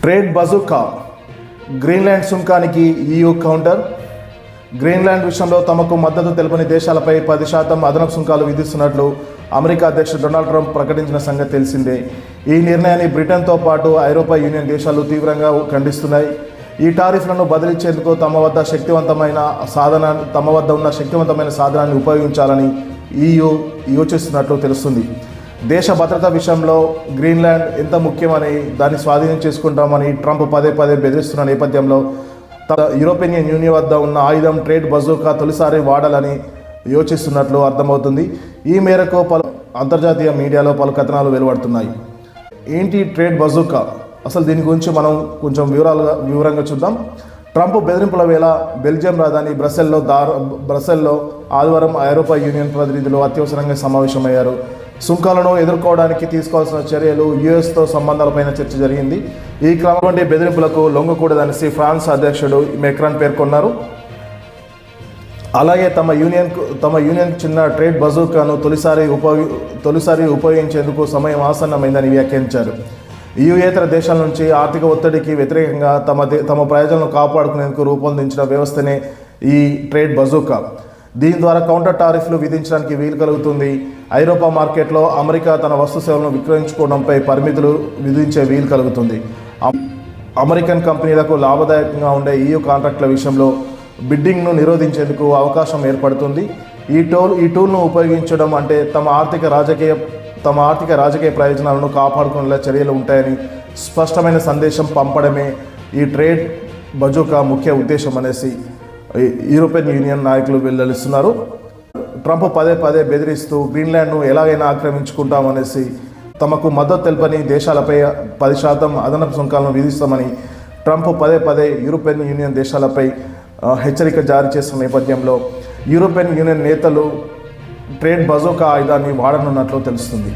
Trade bazooka, Greenland సుంకానికి EU counter. Greenland విషయంలో తమకు మద్దతు తెలుపని దేశాలపై 10% అదనపు సుంకాలు విధిస్తున్నట్లు అమెరికా అధ్యక్షుడు డొనాల్డ్ ట్రంప్ ప్రకటించిన సంగతి తెలిసిందే. ఈ నిర్ణయాన్ని బ్రిటన్తో పాటు ఐరోపా యూనియన్ దేశాలు తీవ్రంగా ఖండిస్తున్నాయి. ఈ టారిఫ్లను బదిలించేందుకు తమ వద్ద ఉన్న శక్తివంతమైన సాధనాన్ని ఉపయోగించాలని EU యోచిస్తున్నట్లు తెలుస్తుంది. దేశ భద్రత విషయంలో గ్రీన్లాండ్ ఎంత ముఖ్యమని, దాన్ని స్వాధీనం చేసుకుంటామని ట్రంప్ పదే బెదిరిస్తున్న నేపథ్యంలో యూరోపియన్ యూనియన్ వద్ద ఉన్న ఆయుధం ట్రేడ్ బజూకా తొలిసారి వాడాలని యోచిస్తున్నట్లు అర్థమవుతుంది. ఈ మేరకు పలు అంతర్జాతీయ మీడియాలో పలు కథనాలు వెలువడుతున్నాయి. ఏంటి ట్రేడ్ బజూకా? అసలు దీని గురించి మనం కొంచెం వివరంగా చూద్దాం. ట్రంప్ బెదిరింపుల వేళ బెల్జియం రాజధాని బ్రసెల్లో ఆదివారం ఐరోపా యూనియన్ ప్రతినిధులు అత్యవసరంగా సమావేశమయ్యారు. సుంకాలను ఎదుర్కోవడానికి తీసుకోవాల్సిన చర్యలు, యుఎస్తో సంబంధాలపైన చర్చ జరిగింది. ఈ క్రమం బెదిరింపులకు లొంగకూడదనేసి ఫ్రాన్స్ అధ్యక్షుడు మెక్రాన్ పేర్కొన్నారు. అలాగే తమ యూనియన్ చిన్న ట్రేడ్ బజూకాను తొలిసారి ఉపయోగించేందుకు సమయం ఆసన్నమైందని వ్యాఖ్యానించారు. యుఏతర దేశాల నుంచి ఆర్థిక ఒత్తిడికి వ్యతిరేకంగా తమ ప్రయోజనాలను కాపాడుకునేందుకు రూపొందించిన వ్యవస్థనే ఈ ట్రేడ్ బజూకా. దీని ద్వారా కౌంటర్ టారిఫ్లు విధించడానికి వీలు కలుగుతుంది. ఐరోపా మార్కెట్లో అమెరికా తన వస్తు సేవలను విక్రయించుకోవడంపై పరిమితులు విధించే వీలు కలుగుతుంది. అమెరికన్ కంపెనీలకు లాభదాయకంగా ఉండే EU కాంట్రాక్టుల విషయంలో బిడ్డింగ్ను నిరోధించేందుకు అవకాశం ఏర్పడుతుంది. ఈ టూల్ను ఉపయోగించడం అంటే తమ ఆర్థిక రాజకీయ ప్రయోజనాలను కాపాడుకునేలా చర్యలు ఉంటాయని స్పష్టమైన సందేశం పంపడమే ఈ ట్రేడ్ బజూకా ముఖ్య ఉద్దేశం అనేసి యూరోపియన్ యూనియన్ నాయకులు వెల్లడిస్తున్నారు. ట్రంప్ పదే బెదిరిస్తూ గ్రీన్లాండ్ను ఎలాగైనా ఆక్రమించుకుంటామనేసి తమకు మద్దతు తెలపని దేశాలపై 10% అదనపు సుంకాలను విధిస్తామని ట్రంప్ పదే యూరోపియన్ యూనియన్ దేశాలపై హెచ్చరిక జారీ చేసిన నేపథ్యంలో యూరోపియన్ యూనియన్ నేతలు ట్రేడ్ బజూకా ఆయుధాన్ని వాడనున్నట్లు తెలుస్తుంది.